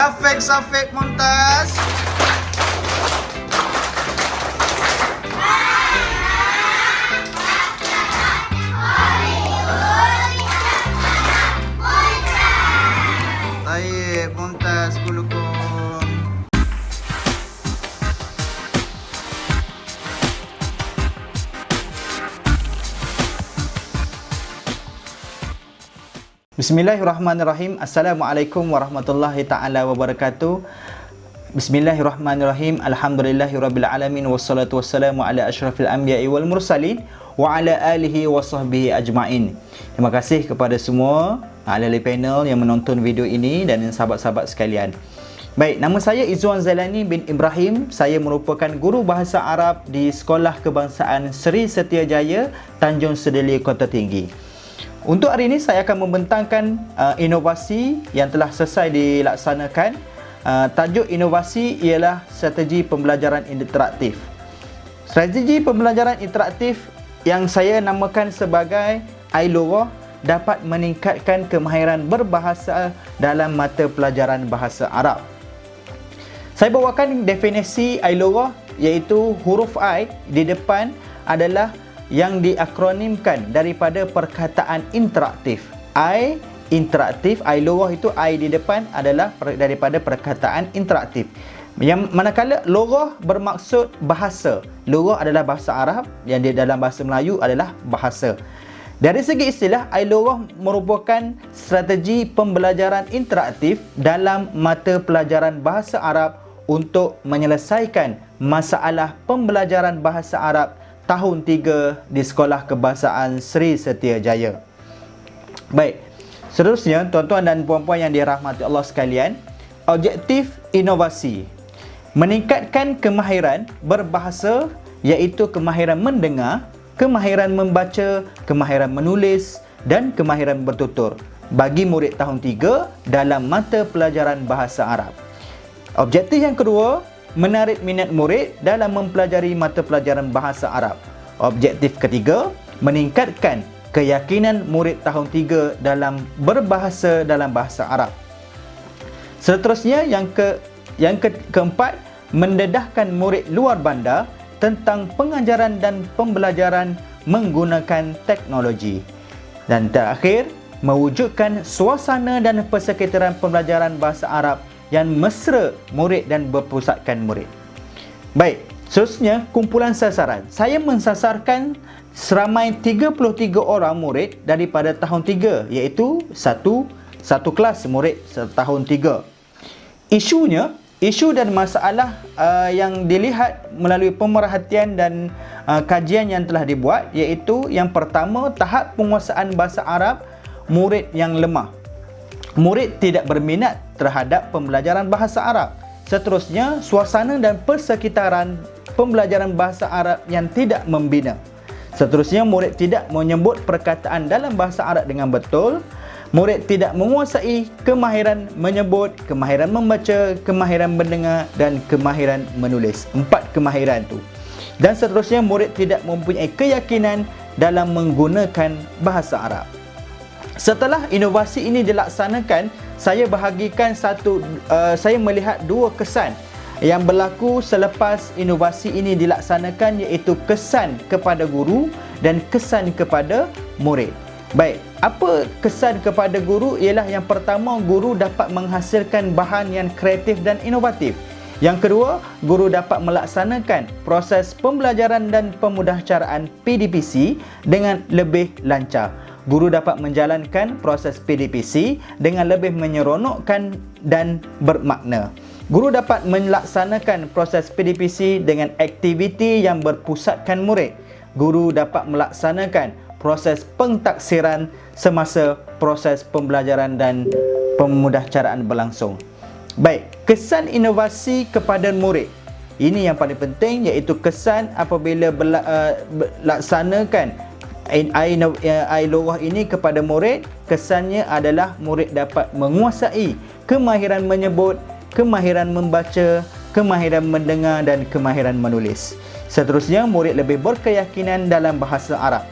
Safek Mumtaz. Baik, Mumtaz kulukum. Bismillahirrahmanirrahim. Assalamualaikum warahmatullahi taala wabarakatuh. Bismillahirrahmanirrahim. Alhamdulillahirabbil alamin wassalatu wassalamu ala asyrafil anbiya'i wal mursalin wa ala alihi wa sahbihi ajmain. Terima kasih kepada semua ahli panel yang menonton video ini dan sahabat-sahabat sekalian. Baik, nama saya Izzuan Zailani bin Ibrahim. Saya merupakan guru bahasa Arab di Sekolah Kebangsaan Seri Setiajaya, Tanjung Sedeli, Kota Tinggi. Untuk hari ini saya akan membentangkan inovasi yang telah selesai dilaksanakan. Tajuk inovasi ialah strategi pembelajaran interaktif. Strategi pembelajaran interaktif yang saya namakan sebagai iLoghah dapat meningkatkan kemahiran berbahasa dalam mata pelajaran bahasa Arab. Saya bawakan definisi iLoghah, iaitu huruf I di depan adalah yang diakronimkan daripada perkataan interaktif. I interaktif, iLoghah itu I di depan adalah daripada perkataan interaktif. Yang manakala loghah bermaksud bahasa. Loghah adalah bahasa Arab, yang di dalam bahasa Melayu adalah bahasa. Dari segi istilah, iLoghah merupakan strategi pembelajaran interaktif dalam mata pelajaran bahasa Arab untuk menyelesaikan masalah pembelajaran bahasa Arab tahun 3 di Sekolah Kebangsaan Seri Setiajaya. Baik, seterusnya tuan-tuan dan puan-puan yang dirahmati Allah sekalian, objektif inovasi meningkatkan kemahiran berbahasa, iaitu kemahiran mendengar, kemahiran membaca, kemahiran menulis dan kemahiran bertutur bagi murid tahun 3 dalam mata pelajaran bahasa Arab. Objektif yang kedua, menarik minat murid dalam mempelajari mata pelajaran bahasa Arab. Objektif ketiga, meningkatkan keyakinan murid tahun 3 dalam berbahasa dalam bahasa Arab. Seterusnya yang keempat, mendedahkan murid luar bandar tentang pengajaran dan pembelajaran menggunakan teknologi. Dan terakhir, mewujudkan suasana dan persekitaran pembelajaran bahasa Arab yang mesra murid dan berpusatkan murid. Baik, seterusnya kumpulan sasaran. Saya mensasarkan seramai 33 orang murid daripada tahun 3, iaitu satu kelas murid tahun 3. Isu dan masalah yang dilihat melalui pemerhatian dan kajian yang telah dibuat, iaitu yang pertama, tahap penguasaan bahasa Arab murid yang lemah. Murid tidak berminat terhadap pembelajaran bahasa Arab. Seterusnya, suasana dan persekitaran pembelajaran bahasa Arab yang tidak membina. Seterusnya, murid tidak menyebut perkataan dalam bahasa Arab dengan betul. Murid tidak menguasai kemahiran menyebut, kemahiran membaca, kemahiran mendengar dan kemahiran menulis. 4 kemahiran tu. Dan seterusnya, murid tidak mempunyai keyakinan dalam menggunakan bahasa Arab. Setelah inovasi ini dilaksanakan, saya bahagikan saya melihat 2 kesan yang berlaku selepas inovasi ini dilaksanakan, iaitu kesan kepada guru dan kesan kepada murid. Baik, apa kesan kepada guru? Ialah yang pertama, guru dapat menghasilkan bahan yang kreatif dan inovatif. Yang kedua, guru dapat melaksanakan proses pembelajaran dan pemudahcaraan PDPC dengan lebih lancar. Guru dapat menjalankan proses PDPC dengan lebih menyeronokkan dan bermakna. Guru dapat melaksanakan proses PDPC dengan aktiviti yang berpusatkan murid. Guru dapat melaksanakan proses pentaksiran semasa proses pembelajaran dan pemudahcaraan berlangsung. Baik, kesan inovasi kepada murid. Ini yang paling penting, iaitu kesan apabila laksanakan iLoghah ini kepada murid. Kesannya adalah murid dapat menguasai kemahiran menyebut, kemahiran membaca, kemahiran mendengar dan kemahiran menulis. Seterusnya, murid lebih berkeyakinan dalam bahasa Arab.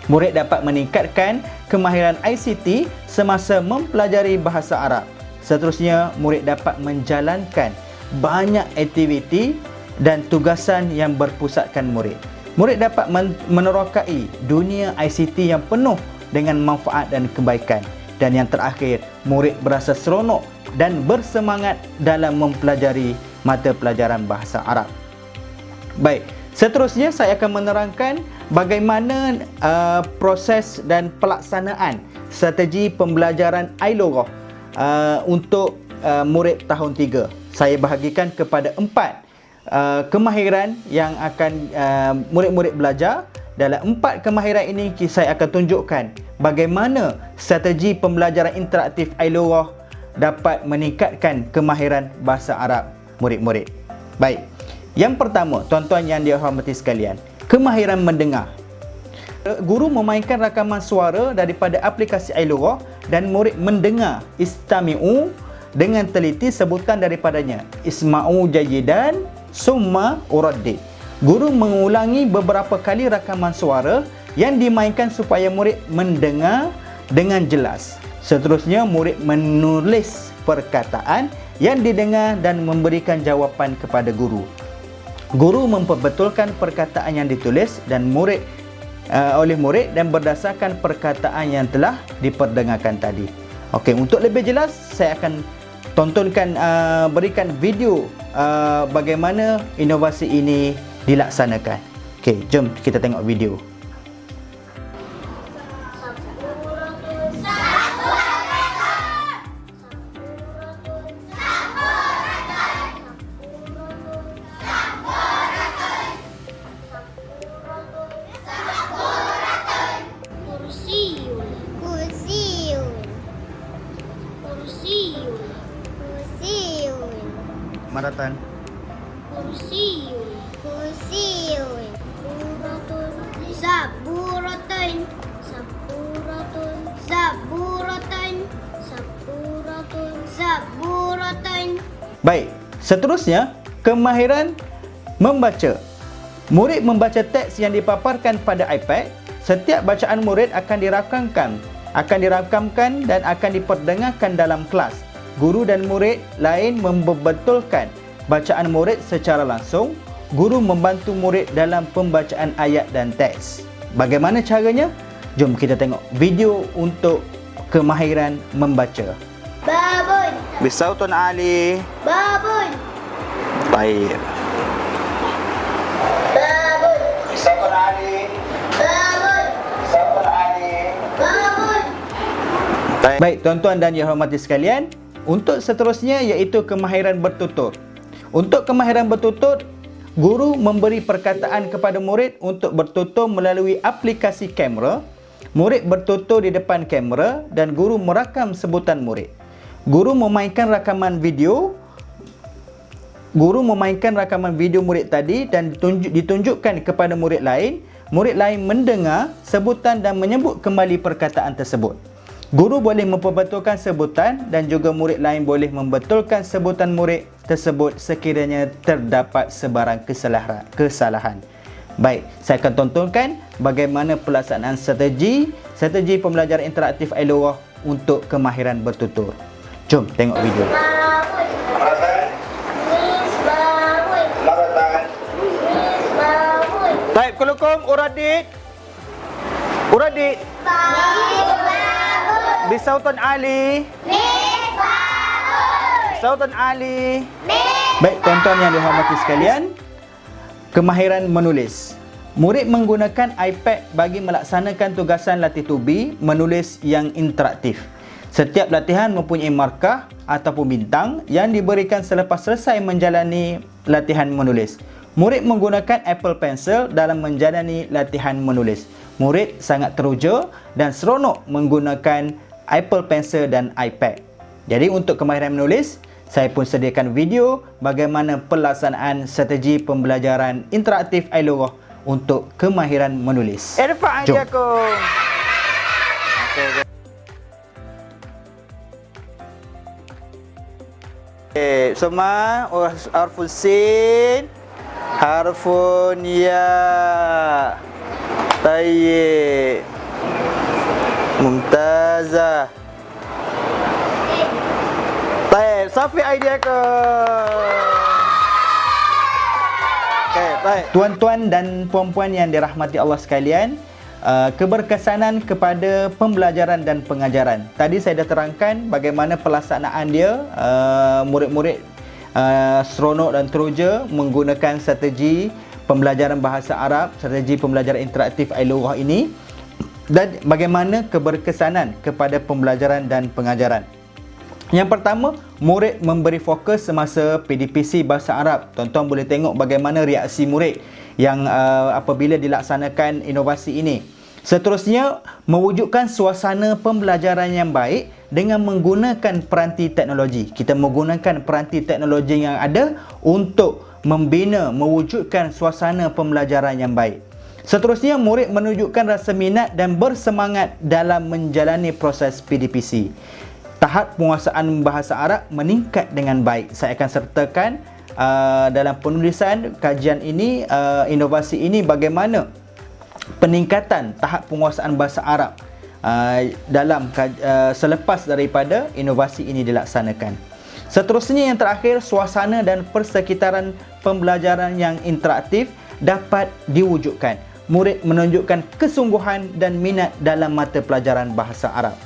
Murid dapat meningkatkan kemahiran ICT semasa mempelajari bahasa Arab. seterusnya murid dapat menjalankan banyak aktiviti dan tugasan yang berpusatkan murid. Murid dapat menerokai dunia ICT yang penuh dengan manfaat dan kebaikan. Dan yang terakhir, murid berasa seronok dan bersemangat dalam mempelajari mata pelajaran bahasa Arab. Baik, seterusnya saya akan menerangkan bagaimana proses dan pelaksanaan strategi pembelajaran Ailughah untuk murid tahun 3. Saya bahagikan kepada 4 kemahiran yang akan murid-murid belajar. Dalam 4 kemahiran ini saya akan tunjukkan bagaimana strategi pembelajaran interaktif Ailughah dapat meningkatkan kemahiran bahasa Arab murid-murid. Baik. Yang pertama, tuan-tuan yang dihormati sekalian, kemahiran mendengar. Guru memainkan rakaman suara daripada aplikasi Ailughah dan murid mendengar istami'u dengan teliti sebutan daripadanya. Isma'u jayidan summa uraddid. Guru mengulangi beberapa kali rakaman suara yang dimainkan supaya murid mendengar dengan jelas. Seterusnya, murid menulis perkataan yang didengar dan memberikan jawapan kepada guru. Guru memperbetulkan perkataan yang ditulis dan oleh murid dan berdasarkan perkataan yang telah diperdengarkan tadi. Okey, untuk lebih jelas saya akan berikan video bagaimana inovasi ini dilaksanakan. Okey, jom kita tengok video. Maratan. Kursiun. Saburatun. Baik, seterusnya kemahiran membaca. Murid membaca teks yang dipaparkan pada iPad. Setiap bacaan murid akan dirakamkan dan akan diperdengarkan dalam kelas. Guru dan murid lain membetulkan bacaan murid secara langsung. Guru membantu murid dalam pembacaan ayat dan teks. Bagaimana caranya? Jom kita tengok video untuk kemahiran membaca. Babun. Bisautun Ali. Babun. Baik. Babun. Bisautun Ali. Babun. Bisautun Ali. Babun. Baik, tuan-tuan dan yang hormati sekalian, untuk seterusnya iaitu kemahiran bertutur. Untuk kemahiran bertutur, guru memberi perkataan kepada murid untuk bertutur melalui aplikasi kamera. Murid bertutur di depan kamera dan guru merakam sebutan murid. Guru memainkan rakaman video murid tadi dan ditunjukkan kepada murid lain. Murid lain mendengar sebutan dan menyebut kembali perkataan tersebut. Guru boleh memperbetulkan sebutan dan juga murid lain boleh membetulkan sebutan murid tersebut sekiranya terdapat sebarang kesalahan. Baik, saya akan tontonkan bagaimana pelaksanaan strategi pembelajaran interaktif Ailughah untuk kemahiran bertutur. Jom tengok video. Baik, kulukum uradid. Bisautun Ali. Bisautun Ali. Baik, tuan-tuan yang dihormati sekalian, kemahiran menulis. Murid menggunakan iPad bagi melaksanakan tugasan latih tubi menulis yang interaktif. Setiap latihan mempunyai markah ataupun bintang yang diberikan selepas selesai menjalani latihan menulis. Murid menggunakan Apple Pencil dalam menjalani latihan menulis. Murid sangat teruja dan seronok menggunakan Apple Pencil dan iPad. Jadi untuk kemahiran menulis, saya pun sediakan video bagaimana pelaksanaan strategi pembelajaran interaktif Ailughah untuk kemahiran menulis. Irfa' aidiakum. Okey, semua harfun sin, harfun ya. Tayyib. Mumtazah. Safi idea ke? Okay, baik. Tuan-tuan dan puan-puan yang dirahmati Allah sekalian, keberkesanan kepada pembelajaran dan pengajaran. Tadi saya dah terangkan bagaimana pelaksanaan dia. Murid-murid seronok dan teruja menggunakan strategi pembelajaran bahasa Arab, strategi pembelajaran interaktif Ailughah ini, dan bagaimana keberkesanan kepada pembelajaran dan pengajaran. Yang pertama, murid memberi fokus semasa PDPC Bahasa Arab. Tuan-tuan boleh tengok bagaimana reaksi murid yang apabila dilaksanakan inovasi ini. Seterusnya, mewujudkan suasana pembelajaran yang baik dengan menggunakan peranti teknologi. Kita menggunakan peranti teknologi yang ada untuk membina, mewujudkan suasana pembelajaran yang baik. Seterusnya, murid menunjukkan rasa minat dan bersemangat dalam menjalani proses PDPC. Tahap penguasaan bahasa Arab meningkat dengan baik. Saya akan sertakan dalam penulisan kajian ini, inovasi ini, bagaimana peningkatan tahap penguasaan bahasa Arab selepas daripada inovasi ini dilaksanakan. Seterusnya, yang terakhir, suasana dan persekitaran pembelajaran yang interaktif dapat diwujudkan. Murid menunjukkan kesungguhan dan minat dalam mata pelajaran bahasa Arab.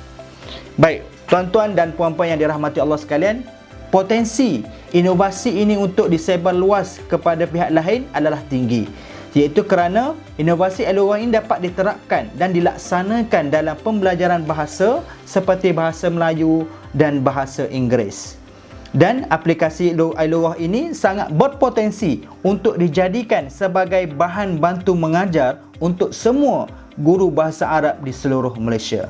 Baik, tuan-tuan dan puan-puan yang dirahmati Allah sekalian, potensi inovasi ini untuk disebar luas kepada pihak lain adalah tinggi, iaitu kerana inovasi Ailughah ini dapat diterapkan dan dilaksanakan dalam pembelajaran bahasa seperti bahasa Melayu dan bahasa Inggeris. Dan aplikasi Ailughah ini sangat berpotensi untuk dijadikan sebagai bahan bantu mengajar untuk semua guru bahasa Arab di seluruh Malaysia.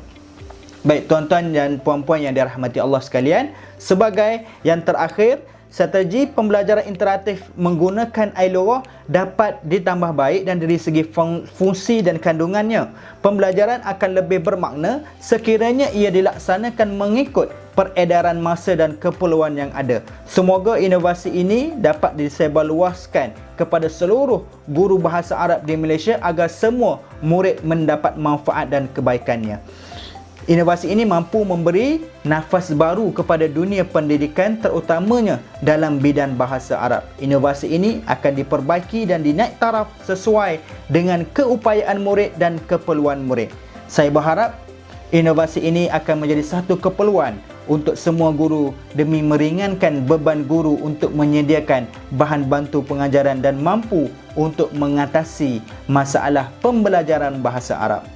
Baik, tuan-tuan dan puan-puan yang dirahmati Allah sekalian, sebagai yang terakhir, strategi pembelajaran interaktif menggunakan Ailughah dapat ditambah baik dan dari segi fungsi dan kandungannya. Pembelajaran akan lebih bermakna sekiranya ia dilaksanakan mengikut peredaran masa dan keperluan yang ada. Semoga inovasi ini dapat disebarluaskan kepada seluruh guru bahasa Arab di Malaysia agar semua murid mendapat manfaat dan kebaikannya. Inovasi ini mampu memberi nafas baru kepada dunia pendidikan, terutamanya dalam bidang bahasa Arab. Inovasi ini akan diperbaiki dan dinaik taraf sesuai dengan keupayaan murid dan keperluan murid. Saya berharap inovasi ini akan menjadi satu keperluan untuk semua guru demi meringankan beban guru untuk menyediakan bahan bantu pengajaran dan mampu untuk mengatasi masalah pembelajaran bahasa Arab.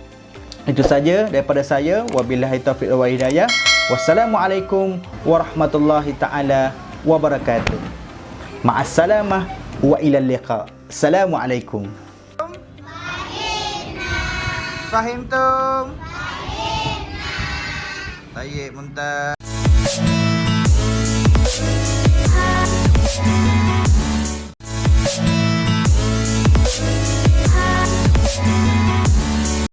Itu saja daripada saya. Wabillahi taufiq wal hidayah. Wassalamualaikum warahmatullahi taala wabarakatuh. Ma'assalamah wa ilal liqa. Assalamualaikum. Fahimtum? Fahimna. Tayyib, mumtaz.